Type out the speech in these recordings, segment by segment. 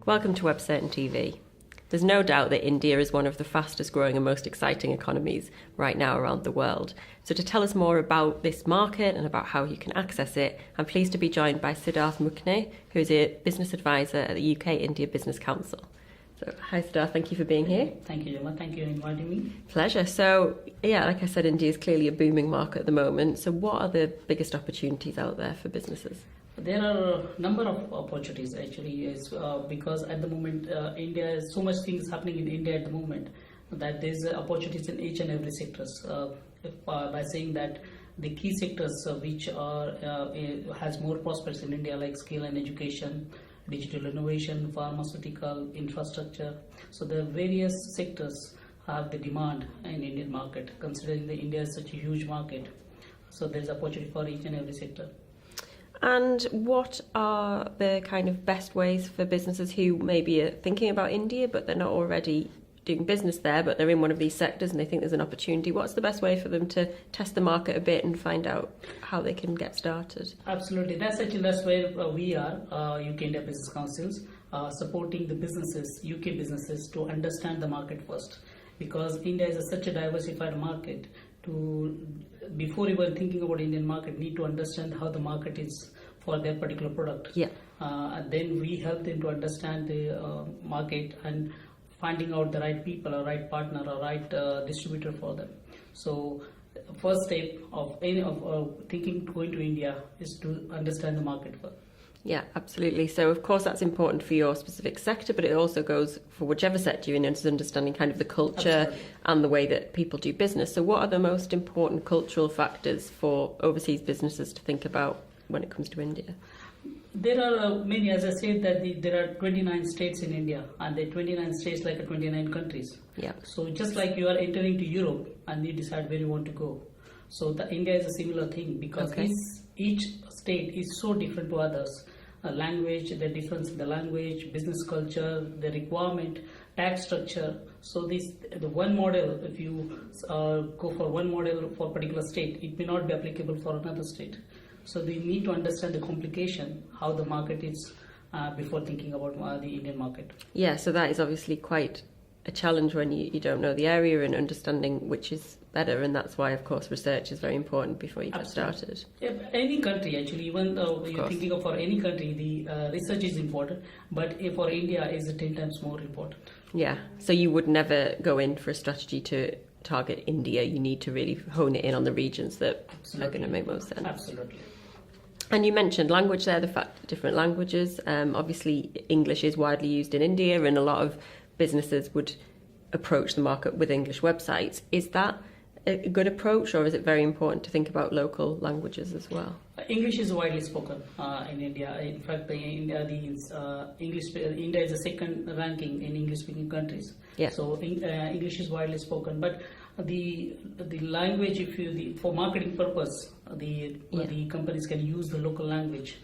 Welcome to Website and TV. There's no doubt that India is one of the fastest growing and most exciting economies right now around the world. So to tell us more about this market and about how you can access it, I'm pleased to be joined by Siddharth Mukne, who is a business advisor at the UK India Business Council. So, hi Siddharth, thank you for being here. Thank you, Gemma. Thank you for inviting me. Pleasure. So, like I said, India is clearly a booming market at the moment. So what are the biggest opportunities out there for businesses? There are a number of opportunities actually, because at the moment India has so much things happening in India at the moment that there's opportunities in each and every sectors. By saying that the key sectors which are has more prospects in India, like skill and education, digital innovation, pharmaceutical, infrastructure. So the various sectors have the demand in Indian market, considering that India is such a huge market. So there's opportunity for each and every sector. And what are the kind of best ways for businesses who maybe are thinking about India, but they're not already doing business there, but they're in one of these sectors and they think there's an opportunity? What's the best way for them to test the market a bit and find out how they can get started? Absolutely. That's where we are, UK India Business Councils, supporting the businesses, UK businesses, to understand the market first. Because India is such a diversified market, before even thinking about Indian market, need to understand how the market is for their particular product. And then we help them to understand the market and finding out the right people or right partner or right distributor for them. So first step of thinking going to India is to understand the market first. Yeah, absolutely. So of course that's important for your specific sector, but it also goes for whichever sector you're in, is understanding kind of the culture Absolutely. And the way that people do business. So what are the most important cultural factors for overseas businesses to think about when it comes to India? There are many, as I said, that there are 29 states in India, and the 29 states like 29 countries. Yeah. So just like you are entering to Europe and you decide where you want to go. So India is a similar thing, because each state is so different to others. Language, the difference in the language, business culture, the requirement, tax structure. So the one model, if you go for one model for a particular state, it may not be applicable for another state. So they need to understand the complication, how the market is, before thinking about the Indian market. Yeah, so that is obviously quite a challenge when you don't know the area and understanding which is better, and that's why of course research is very important before you get started. Yeah, any country actually, even though you're thinking of for any country, the research is important, but for India is 10 times more important. Yeah, so you would never go in for a strategy to target India. You need to really hone it in on the regions that are going to make most sense. Absolutely. And you mentioned language there, the fact that different languages. Obviously English is widely used in India, and a lot of businesses would approach the market with English websites. Is that a good approach, or is it very important to think about local languages as well? English is widely spoken in India. In fact, India is the second ranking in English-speaking countries. Yeah. So English is widely spoken, but the language, for marketing purpose, the companies can use the local language.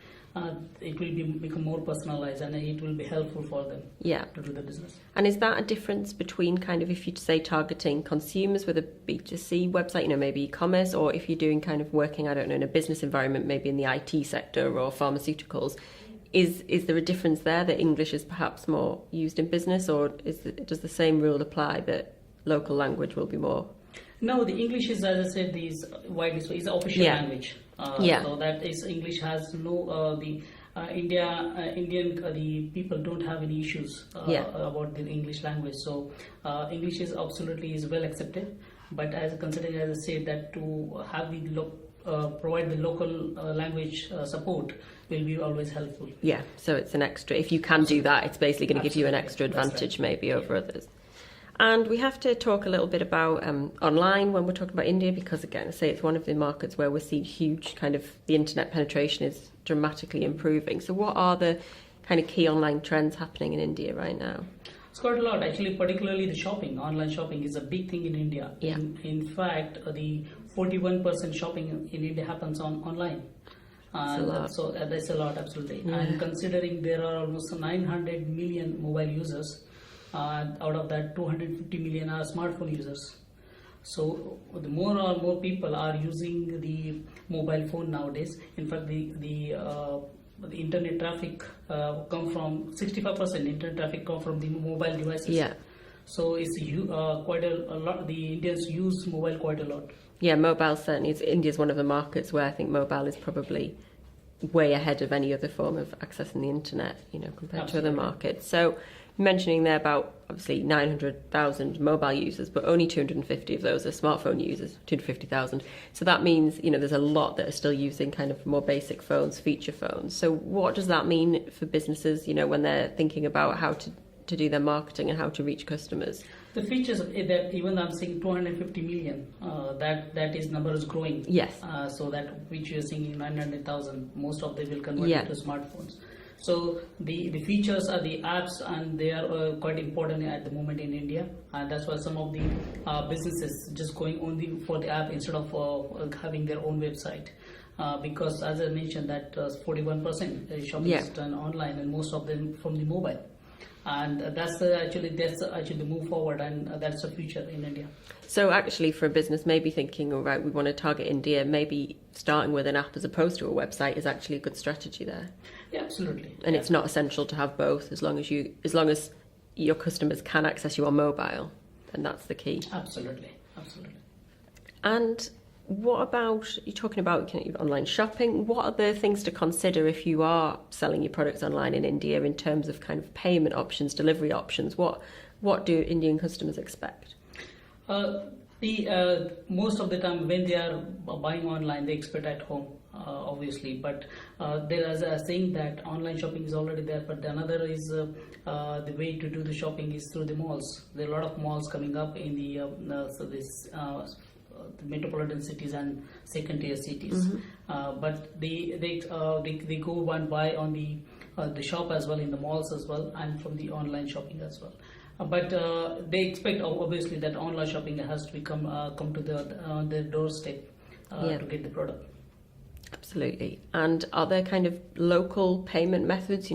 It will become more personalized, and it will be helpful for them to do the business. And is that a difference between kind of, if you say targeting consumers with a B2C website, maybe e-commerce, or if you're doing kind of working, I don't know, in a business environment, maybe in the IT sector or pharmaceuticals, is there a difference there that English is perhaps more used in business, or does the same rule apply that local language will be more? No, the English is, as I said, is widely is official language. So that is, English has no the people don't have any issues about the English language. So English is absolutely well accepted. But considering, as I said, that to have provide the local language support will be always helpful. Yeah, so it's an extra. If you can do that, it's basically going to give you an extra advantage maybe over others. And we have to talk a little bit about online when we're talking about India, because again, I say it's one of the markets where we're seeing huge kind of, the internet penetration is dramatically improving. So what are the kind of key online trends happening in India right now? It's quite a lot actually, particularly the online shopping is a big thing in India. Yeah. In fact, the 41% shopping in India happens online. That's a lot. So that's a lot, absolutely. Yeah. And considering there are almost 900 million mobile users, out of that 250 million are smartphone users. So the more and more people are using the mobile phone nowadays. In fact, the the internet traffic come from 65% internet traffic come from the mobile devices. Yeah. So it's quite a lot. The Indians use mobile quite a lot. Yeah, mobile certainly is. India's one of the markets where I think mobile is probably way ahead of any other form of accessing the internet, compared Absolutely. to other markets. So mentioning there about obviously 900,000 mobile users, but only 250 of those are smartphone users, 250,000. So that means, there's a lot that are still using kind of more basic phones, feature phones. So what does that mean for businesses, when they're thinking about how to do their marketing and how to reach customers? The features that even I'm seeing 250 million, that is number is growing. Yes. So that which you're seeing 900,000, most of them will convert Yeah. into smartphones. So the features are the apps, and they are quite important at the moment in India, and that's why some of the businesses just going only for the app instead of having their own website. Because as I mentioned, that 41% shopping Yeah. is done online, and most of them from the mobile. And that's actually the move forward, and that's the future in India. So actually for a business maybe thinking, all right, we want to target India, maybe starting with an app as opposed to a website is actually a good strategy there. Yeah, absolutely. And it's not essential to have both as long as your customers can access you on mobile, and that's the key. Absolutely. And what about, you're talking about online shopping, what are the things to consider if you are selling your products online in India in terms of kind of payment options, delivery options? What do Indian customers expect? Most of the time when they are buying online, they expect at home, obviously. But there is a saying that online shopping is already there. But another is the way to do the shopping is through the malls. There are a lot of malls coming up in the metropolitan cities and second-tier cities. Mm-hmm. But they go and buy on the shop as well, in the malls as well, and from the online shopping as well. But they expect obviously that online shopping has to come to their doorstep to get the product. Absolutely. And are there kind of local payment methods?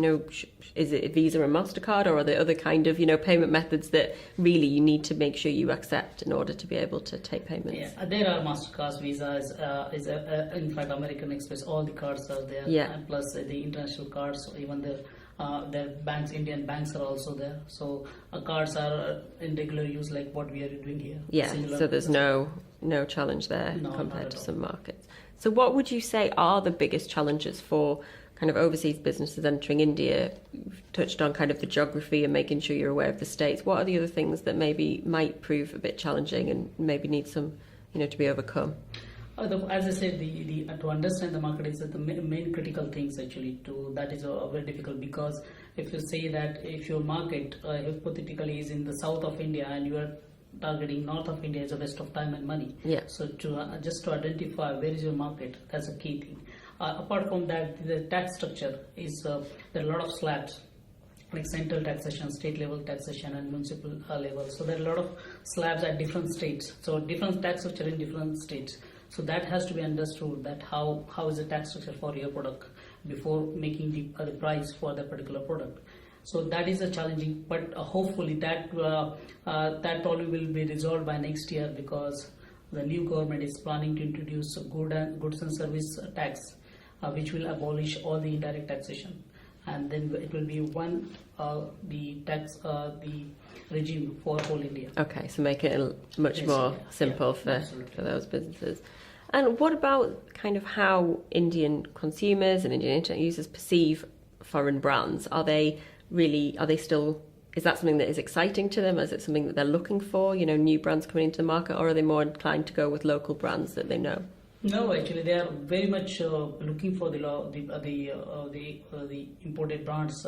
Is it Visa and MasterCard, or are there other kind of payment methods that really you need to make sure you accept in order to be able to take payments? Yeah, there are MasterCards, Visa, in fact American Express. All the cards are there. Yeah. And plus the international cards, even their banks, Indian banks are also there. So cards are in regular use, like what we are doing here. Yeah. Similar So there's no challenge there No, not compared at to all. some markets. So what would you say are the biggest challenges for kind of overseas businesses entering India? You've touched on kind of the geography and making sure you're aware of the states. What are the other things that maybe might prove a bit challenging and maybe need some, to be overcome? As I said, to understand the market is the main critical things actually. That is very difficult, because if you say that if your market hypothetically is in the south of India and you are targeting north of India, is a waste of time and money. Yeah. So just to identify where is your market, that's a key thing. Apart from that, the tax structure is there are a lot of slabs, like central taxation, state level taxation, and municipal level. So there are a lot of slabs at different states. So different tax structure in different states. So that has to be understood, that how is the tax structure for your product before making the price for the particular product. So that is a challenging, but hopefully that problem will be resolved by next year, because the new government is planning to introduce goods and service tax, which will abolish all the indirect taxation, and then it will be the regime for whole India. Okay, so make it much more simple for those businesses. And what about kind of how Indian consumers and Indian internet users perceive foreign brands? Is that something that is exciting to them? Is it something that they're looking for, new brands coming into the market, or are they more inclined to go with local brands that they know? No, actually, they are very much looking for the imported brands.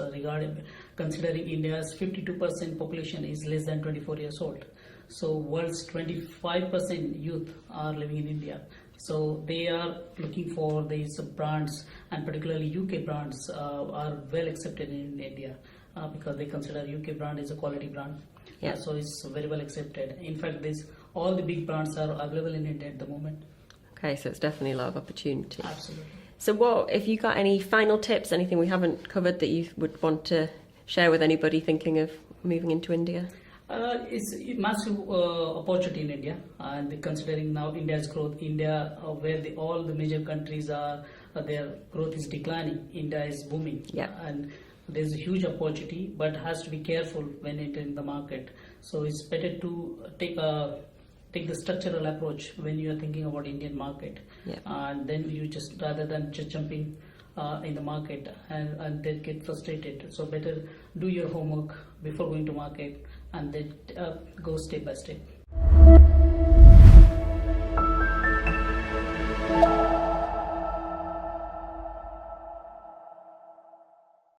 Considering India's 52% population is less than 24 years old, so world's 25% youth are living in India. So they are looking for these brands, and particularly UK brands are well accepted in India because they consider UK brand is a quality brand. Yeah. So it's very well accepted. In fact, all the big brands are available in India at the moment. Okay, so it's definitely a lot of opportunity. Absolutely. So if you got any final tips, anything we haven't covered that you would want to share with anybody thinking of moving into India? It's a massive opportunity in India, and considering now India's growth, India where all the major countries are, their growth is declining. India is booming, Yeah. and there's a huge opportunity, but has to be careful when entering the market. So it's better to take the structural approach when you are thinking about Indian market, Yeah. and then you just rather than just jumping in the market and then get frustrated. So better do your homework before going to market and then go step by step.